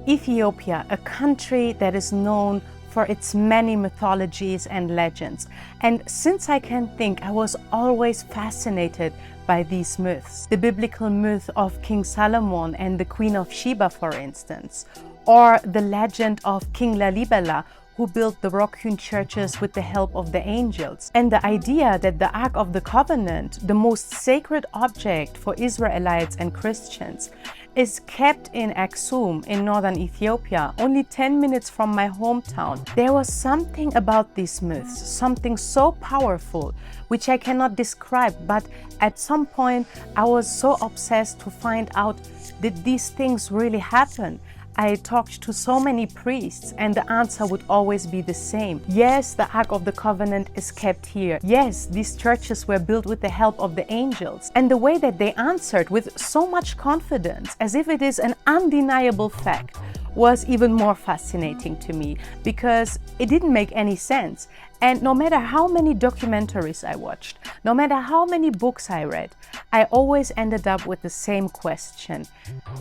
Ethiopia, a country that is known for its many mythologies and legends. And since I can think, I was always fascinated by these myths. The biblical myth of King Solomon and the Queen of Sheba, for instance, or the legend of King Lalibela, who built the rock-hewn churches with the help of the angels. And the idea that the Ark of the Covenant, the most sacred object for Israelites and Christians, is kept in Aksum in northern Ethiopia, only 10 minutes from my hometown. There was something about these myths, something so powerful, which I cannot describe, but at some point I was so obsessed to find out, did these things really happen? I talked to so many priests and the answer would always be the same. Yes, the Ark of the Covenant is kept here. Yes, these churches were built with the help of the angels. And the way that they answered with so much confidence, as if it is an undeniable fact, was even more fascinating to me because it didn't make any sense. And no matter how many documentaries I watched, no matter how many books I read, I always ended up with the same question.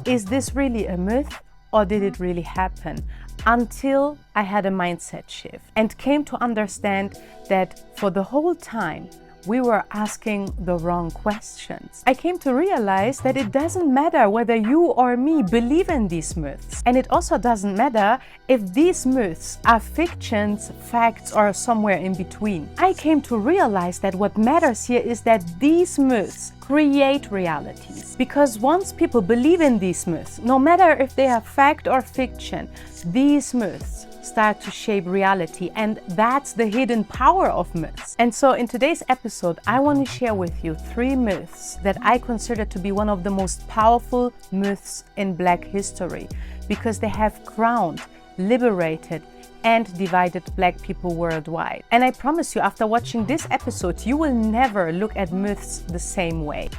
Is this really a myth? Or did it really happen? Until I had a mindset shift and came to understand that for the whole time we were asking the wrong questions. I came to realize that it doesn't matter whether you or me believe in these myths. And it also doesn't matter if these myths are fictions, facts, or somewhere in between. I came to realize that what matters here is that these myths create realities. Because once people believe in these myths, no matter if they are fact or fiction, these myths start to shape reality, and that's the hidden power of myths. And so in today's episode, I want to share with you 3 myths that I consider to be one of the most powerful myths in Black history, because they have crowned, liberated, and divided Black people worldwide. And I promise you, after watching this episode, you will never look at myths the same way.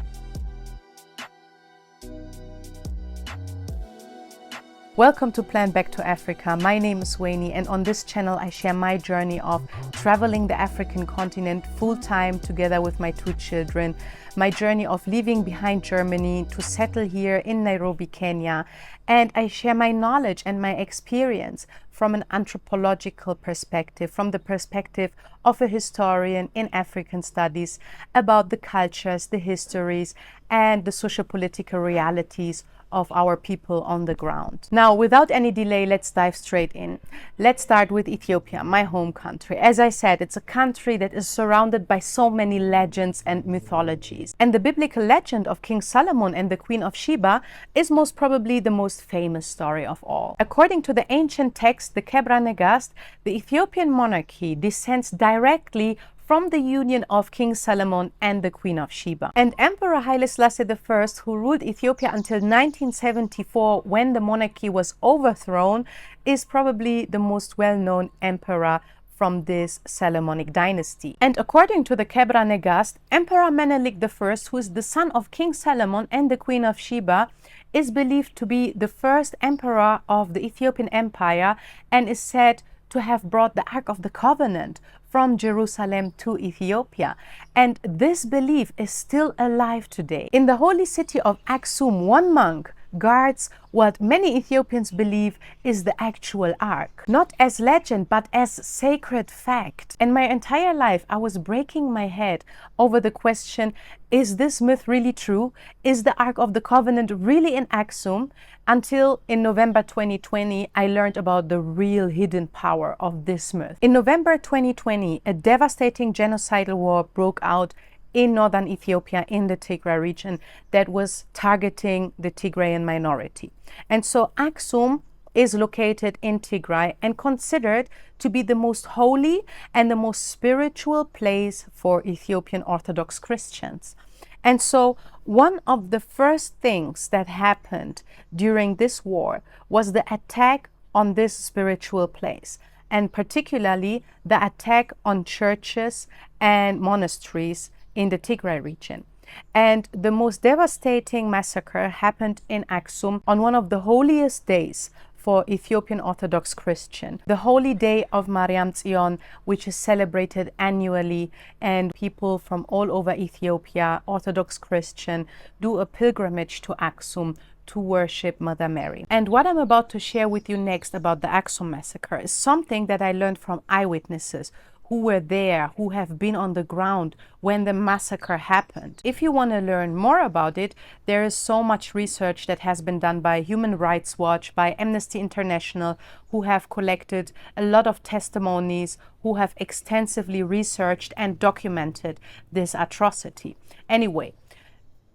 Welcome to Plan Back to Africa. My name is Wayne, and on this channel I share my journey of traveling the African continent full-time together with my 2 children, my journey of leaving behind Germany to settle here in Nairobi, Kenya, and I share my knowledge and my experience from an anthropological perspective, from the perspective of a historian in African studies, about the cultures, the histories, and the socio-political realities of our people on the ground. Now, without any delay, let's dive straight in. Let's start with Ethiopia, my home country. As I said, it's a country that is surrounded by so many legends and mythologies. And the biblical legend of King Solomon and the Queen of Sheba is most probably the most famous story of all. According to the ancient text, the Kebra Nagast, the Ethiopian monarchy descends directly from the union of King Solomon and the Queen of Sheba. And Emperor Haile Selassie I, who ruled Ethiopia until 1974, when the monarchy was overthrown, is probably the most well-known emperor from this Solomonic dynasty. And according to the Kebra Nagast, Emperor Menelik I, who is the son of King Solomon and the Queen of Sheba, is believed to be the first emperor of the Ethiopian Empire and is said to have brought the Ark of the Covenant from Jerusalem to Ethiopia. And this belief is still alive today. In the holy city of Aksum, one monk guards what many Ethiopians believe is the actual Ark, not as legend but as sacred fact. And my entire life I was breaking my head over the question, is this myth really true? Is the Ark of the Covenant really in Aksum? Until in November 2020, I learned about the real hidden power of this myth. In November 2020, a devastating genocidal war broke out in northern Ethiopia, in the Tigray region, that was targeting the Tigrayan minority. And so Axum is located in Tigray and considered to be the most holy and the most spiritual place for Ethiopian Orthodox Christians. And so one of the first things that happened during this war was the attack on this spiritual place, and particularly the attack on churches and monasteries in the Tigray region. And the most devastating massacre happened in Aksum on one of the holiest days for Ethiopian Orthodox Christian, the holy day of Mariam Zion, which is celebrated annually, and people from all over Ethiopia, Orthodox Christian, do a pilgrimage to Aksum to worship Mother Mary. And what I'm about to share with you next about the Aksum massacre is something that I learned from eyewitnesses who were there, who have been on the ground when the massacre happened. If you want to learn more about it, there is so much research that has been done by Human Rights Watch, by Amnesty International, who have collected a lot of testimonies, who have extensively researched and documented this atrocity. Anyway,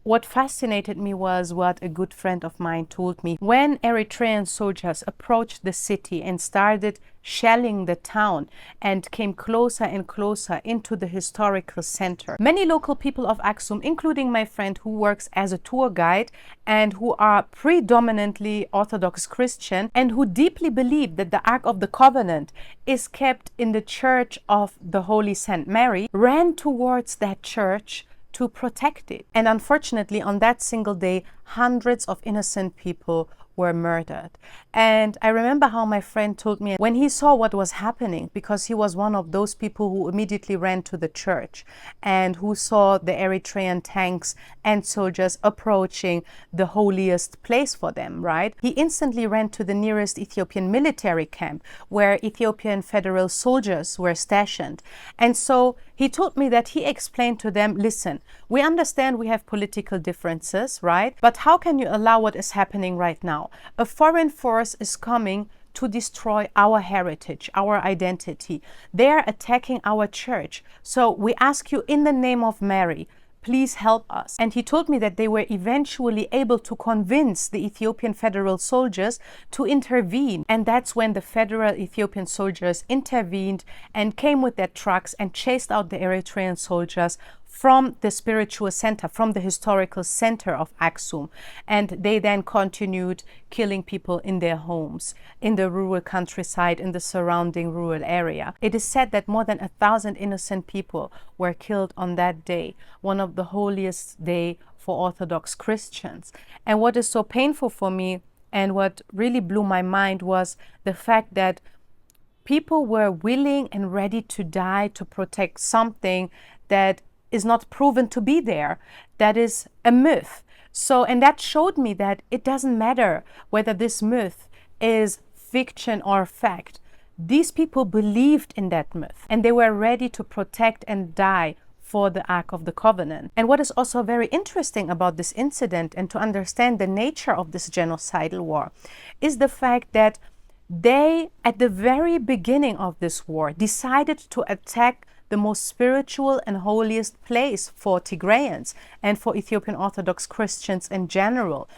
what fascinated me was what a good friend of mine told me. When Eritrean soldiers approached the city and started shelling the town and came closer and closer into the historical center, many local people of Aksum, including my friend who works as a tour guide and who are predominantly Orthodox Christian and who deeply believe that the Ark of the Covenant is kept in the Church of the Holy Saint Mary, ran towards that church to protect it. And unfortunately, on that single day, hundreds of innocent people were murdered. And I remember how my friend told me when he saw what was happening, because he was one of those people who immediately ran to the church and who saw the Eritrean tanks and soldiers approaching the holiest place for them, right? He instantly ran to the nearest Ethiopian military camp where Ethiopian federal soldiers were stationed. And so he told me that he explained to them, listen, we understand we have political differences, right? But how can you allow what is happening right now? A foreign force is coming to destroy our heritage, our identity. They are attacking our church. So we ask you in the name of Mary, please help us. And he told me that they were eventually able to convince the Ethiopian federal soldiers to intervene. And that's when the federal Ethiopian soldiers intervened and came with their trucks and chased out the Eritrean soldiers from the spiritual center, from the historical center of Axum. And they then continued killing people in their homes, in the rural countryside, in the surrounding rural area. It is said that more than 1,000 innocent people were killed on that day, one of the holiest day for Orthodox Christians. And what is so painful for me and what really blew my mind was the fact that people were willing and ready to die to protect something that is not proven to be there, that is a myth. So, and that showed me that it doesn't matter whether this myth is fiction or fact. These people believed in that myth and they were ready to protect and die for the Ark of the Covenant. And what is also very interesting about this incident and to understand the nature of this genocidal war is the fact that they, at the very beginning of this war, decided to attack the most spiritual and holiest place for Tigrayans and for Ethiopian Orthodox Christians in general.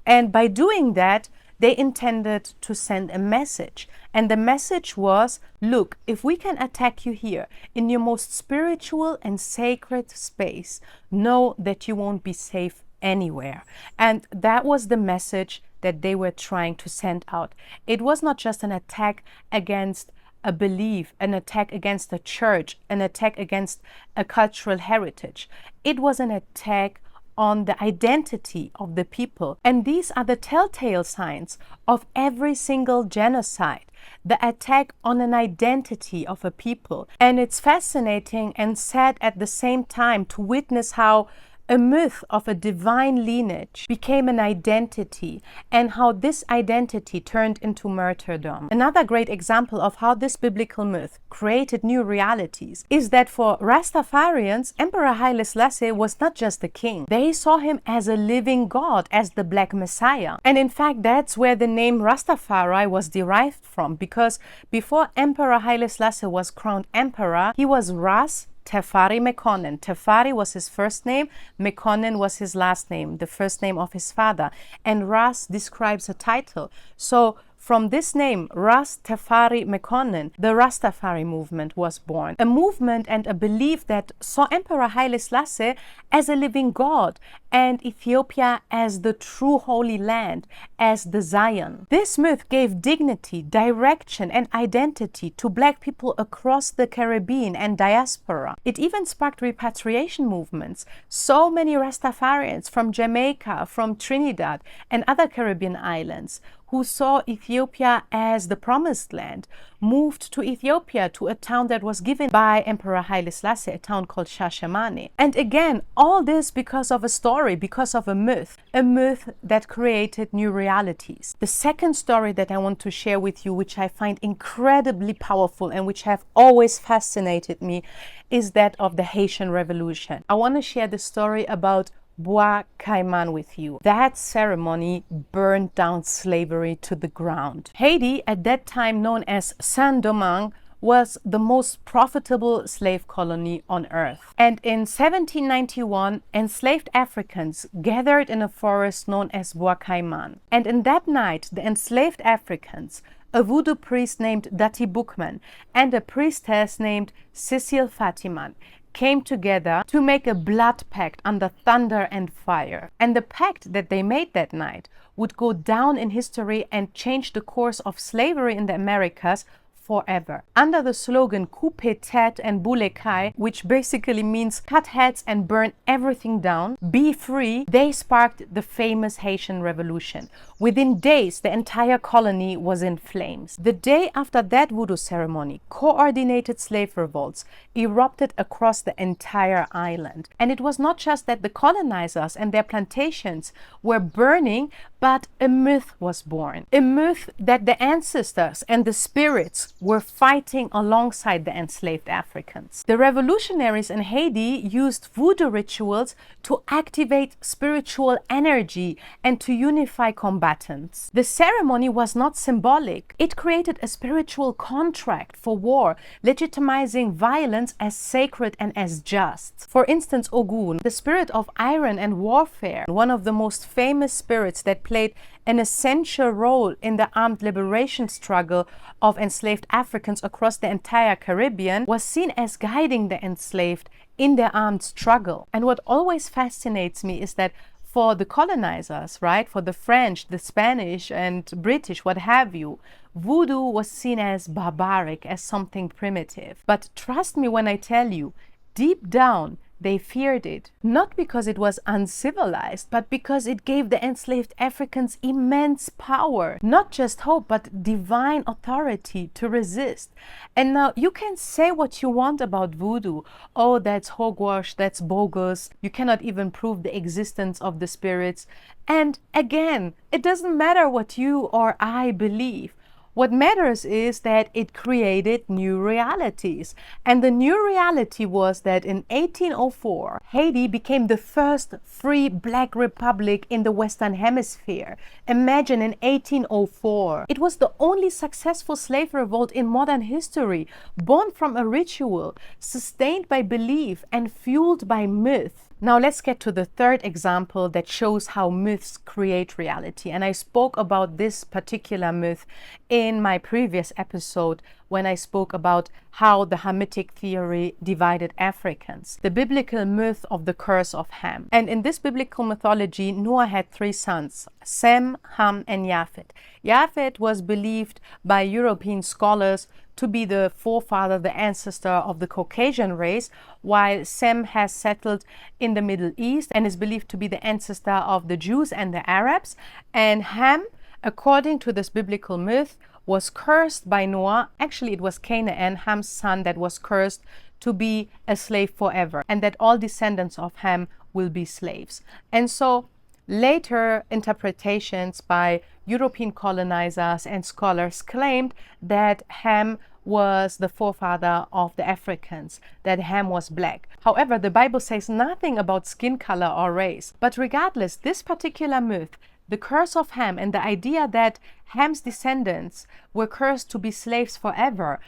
And by doing that, they intended to send a message. And the message was, look, if we can attack you here in your most spiritual and sacred space, know that you won't be safe anywhere. And that was the message that they were trying to send out. It was not just an attack against a belief, an attack against a church, an attack against a cultural heritage. It was an attack on the identity of the people. And these are the telltale signs of every single genocide, the attack on an identity of a people. And it's fascinating and sad at the same time to witness how a myth of a divine lineage became an identity and how this identity turned into martyrdom. Another great example of how this biblical myth created new realities is that for Rastafarians, Emperor Haile Selassie was not just the king. They saw him as a living God, as the Black Messiah. And in fact, that's where the name Rastafari was derived from, because before Emperor Haile Selassie was crowned emperor, he was Ras Tefari Mekonnen. Tefari was his first name, Mekonnen was his last name, the first name of his father. And Ras describes a title. So from this name, Ras Tefari Mekonnen, the Rastafari movement was born. A movement and a belief that saw Emperor Haile Selassie as a living God and Ethiopia as the true Holy Land, as the Zion. This myth gave dignity, direction, and identity to Black people across the Caribbean and diaspora. It even sparked repatriation movements. So many Rastafarians from Jamaica, from Trinidad, and other Caribbean islands who saw Ethiopia as the promised land, moved to Ethiopia, to a town that was given by Emperor Haile Selassie, a town called Shashamane. And again, all this because of a story story because of a myth that created new realities. The second story that I want to share with you, which I find incredibly powerful and which have always fascinated me, is that of the Haitian Revolution. I want to share the story about Bois Caïman with you. That ceremony burned down slavery to the ground. Haiti, at that time known as Saint-Domingue, was the most profitable slave colony on earth. And in 1791, enslaved Africans gathered in a forest known as Bois Caïman. And in that night, the enslaved Africans, a Vodou priest named Dati Boukman and a priestess named Cecile Fatiman, came together to make a blood pact under thunder and fire. And the pact that they made that night would go down in history and change the course of slavery in the Americas forever. Under the slogan Coupe tête and boule caille, which basically means cut heads and burn everything down, be free, they sparked the famous Haitian Revolution. Within days, the entire colony was in flames. The day after that voodoo ceremony, coordinated slave revolts erupted across the entire island. And it was not just that the colonizers and their plantations were burning, but a myth was born. A myth that the ancestors and the spirits were fighting alongside the enslaved Africans. The revolutionaries in Haiti used voodoo rituals to activate spiritual energy and to unify combatants. The ceremony was not symbolic. It created a spiritual contract for war, legitimizing violence as sacred and as just. For instance, Ogun, the spirit of iron and warfare, one of the most famous spirits that played an essential role in the armed liberation struggle of enslaved Africans across the entire Caribbean, was seen as guiding the enslaved in their armed struggle. And what always fascinates me is that for the colonizers, right, for the French, the Spanish and British, what have you, voodoo was seen as barbaric, as something primitive. But trust me when I tell you, deep down, they feared it, not because it was uncivilized, but because it gave the enslaved Africans immense power, not just hope, but divine authority to resist. And now you can say what you want about voodoo. Oh, that's hogwash, that's bogus. You cannot even prove the existence of the spirits. And again, it doesn't matter what you or I believe. What matters is that it created new realities. And the new reality was that in 1804, Haiti became the first free black republic in the Western Hemisphere. Imagine in 1804. It was the only successful slave revolt in modern history, born from a ritual, sustained by belief and fueled by myth. Now let's get to the third example that shows how myths create reality. And I spoke about this particular myth in my previous episode when I spoke about how the Hamitic theory divided Africans, the biblical myth of the curse of Ham. And in this biblical mythology, Noah had three sons, Sem, Ham, and Japhet. Japhet was believed by European scholars to be the forefather, the ancestor of the Caucasian race, while Sem has settled in the Middle East and is believed to be the ancestor of the Jews and the Arabs. And Ham, according to this biblical myth, was cursed by Noah. Actually, it was Canaan, Ham's son, that was cursed to be a slave forever, and that all descendants of Ham will be slaves. And so later interpretations by European colonizers and scholars claimed that Ham was the forefather of the Africans, that Ham was black. However, the Bible says nothing about skin color or race. But regardless, this particular myth, the curse of Ham, and the idea that Ham's descendants were cursed to be slaves forever,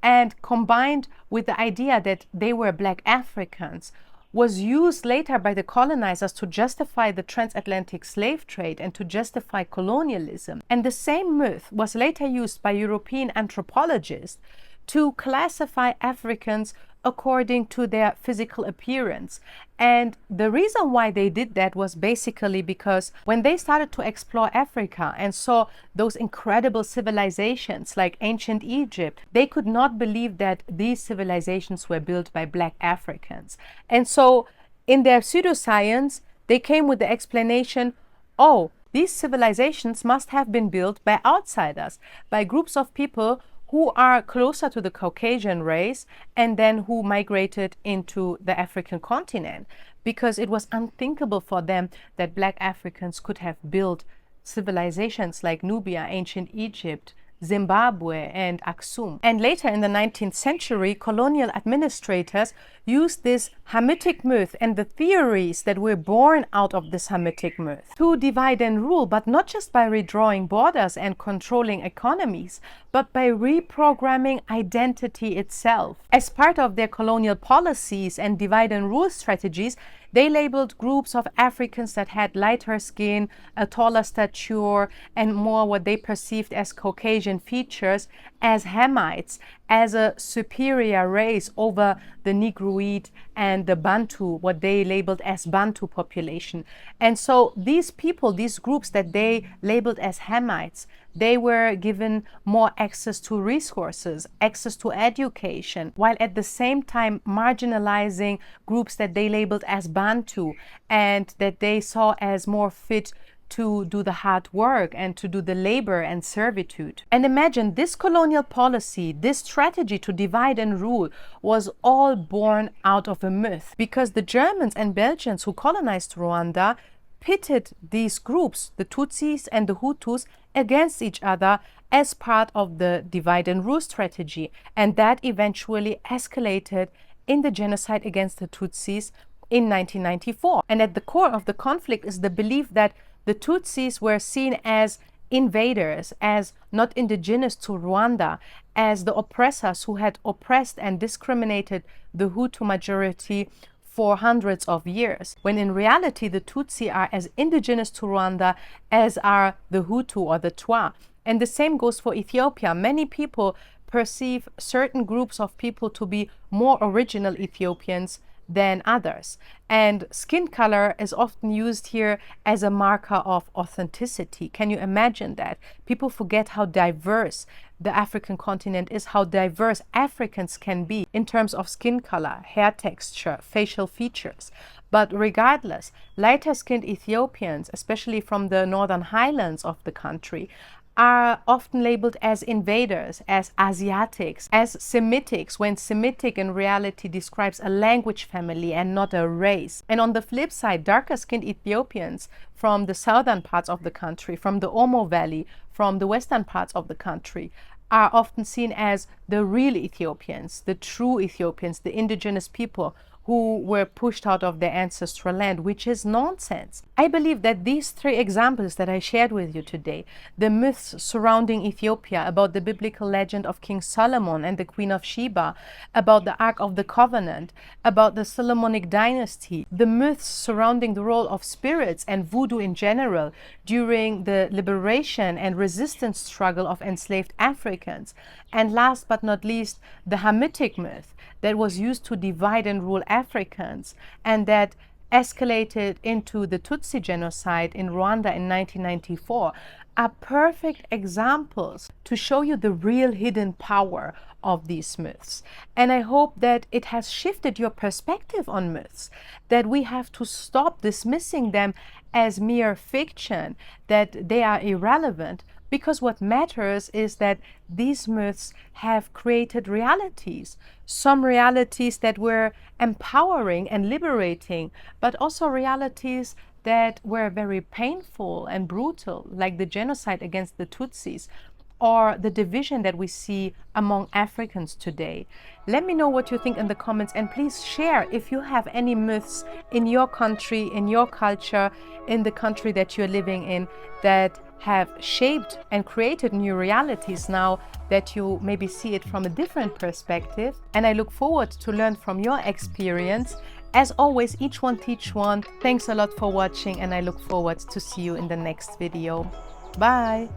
and combined with the idea that they were black Africans, was used later by the colonizers to justify the transatlantic slave trade and to justify colonialism. And the same myth was later used by European anthropologists to classify Africans according to their physical appearance. And the reason why they did that was basically because when they started to explore Africa and saw those incredible civilizations like ancient Egypt, they could not believe that these civilizations were built by black Africans. And so in their pseudoscience, they came with the explanation, oh, these civilizations must have been built by outsiders, by groups of people who are closer to the Caucasian race and then who migrated into the African continent. because it was unthinkable for them that Black Africans could have built civilizations like Nubia, ancient Egypt, Zimbabwe, and Aksum. And later in the 19th century, colonial administrators used this Hamitic myth and the theories that were born out of this Hamitic myth to divide and rule, but not just by redrawing borders and controlling economies, but by reprogramming identity itself. As part of their colonial policies and divide and rule strategies, they labeled groups of Africans that had lighter skin, a taller stature, and more what they perceived as Caucasian features as Hamites, as a superior race over the Negroid and the Bantu, what they labeled as Bantu population. And so these people, these groups that they labeled as Hamites, they were given more access to resources, access to education, while at the same time marginalizing groups that they labeled as Bantu and that they saw as more fit to do the hard work and to do the labor and servitude. And imagine this colonial policy, this strategy to divide and rule was all born out of a myth, because the Germans and Belgians who colonized Rwanda pitted these groups, the Tutsis and the Hutus, against each other as part of the divide and rule strategy. And that eventually escalated in the genocide against the Tutsis in 1994. And at the core of the conflict is the belief that the Tutsis were seen as invaders, as not indigenous to Rwanda, as the oppressors who had oppressed and discriminated the Hutu majority for hundreds of years, when in reality the Tutsi are as indigenous to Rwanda as are the Hutu or the Twa. And the same goes for Ethiopia. Many people perceive certain groups of people to be more original Ethiopians than others. And skin color is often used here as a marker of authenticity. Can you imagine that? People forget how diverse the African continent is, how diverse Africans can be in terms of skin color, hair texture, facial features. But regardless, lighter-skinned Ethiopians, especially from the northern highlands of the country, are often labeled as invaders, as Asiatics, as Semitics, when Semitic in reality describes a language family and not a race. And on the flip side, darker-skinned Ethiopians from the southern parts of the country, from the Omo Valley, from the western parts of the country, are often seen as the real Ethiopians, the true Ethiopians, the indigenous people who were pushed out of their ancestral land, which is nonsense. I believe that these three examples that I shared with you today, the myths surrounding Ethiopia, about the biblical legend of King Solomon and the Queen of Sheba, about the Ark of the Covenant, about the Solomonic dynasty, the myths surrounding the role of spirits and voodoo in general during the liberation and resistance struggle of enslaved Africans, and last but not least, the Hamitic myth that was used to divide and rule Africans and that escalated into the Tutsi genocide in Rwanda in 1994, are perfect examples to show you the real hidden power of these myths. And I hope that it has shifted your perspective on myths, that we have to stop dismissing them as mere fiction, that they are irrelevant, because what matters is that these myths have created realities, some realities that were empowering and liberating, but also realities that were very painful and brutal, like the genocide against the Tutsis, or the division that we see among Africans today. Let me know what you think in the comments, and please share if you have any myths in your country, in your culture, in the country that you're living in, that have shaped and created new realities now that you maybe see it from a different perspective. And I look forward to learn from your experience. As always, each one teach one. Thanks a lot for watching, and I look forward to see you in the next video. Bye.